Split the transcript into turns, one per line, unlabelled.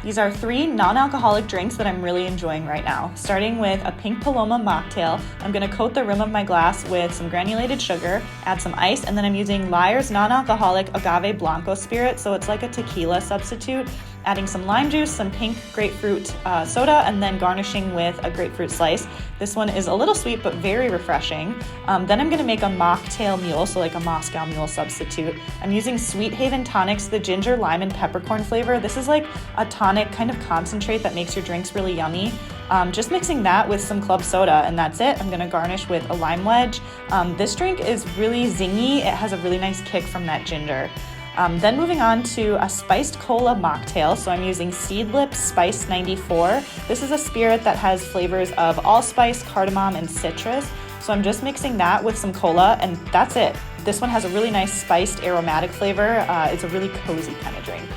These are 3 non-alcoholic drinks that I'm really enjoying right now. Starting with a Pink Paloma mocktail. I'm gonna coat the rim of my glass with some granulated sugar, add some ice, and then I'm using Lyre's non-alcoholic agave blanco spirit, so it's like a tequila substitute. Adding some lime juice, some pink grapefruit soda, and then garnishing with a grapefruit slice. This one is a little sweet, but very refreshing. Then I'm gonna make a mocktail mule, so like a Moscow mule substitute. I'm using Sweet Haven Tonics, the ginger, lime, and peppercorn flavor. This is like a tonic kind of concentrate that makes your drinks really yummy. Just mixing that with some club soda, and that's it. I'm gonna garnish with a lime wedge. This drink is really zingy. It has a really nice kick from that ginger. Then moving on to a spiced cola mocktail. So I'm using Seedlip Spice 94. This is a spirit that has flavors of allspice, cardamom, and citrus. So I'm just mixing that with some cola, and that's it. This one has a really nice spiced aromatic flavor. It's a really cozy kind of drink.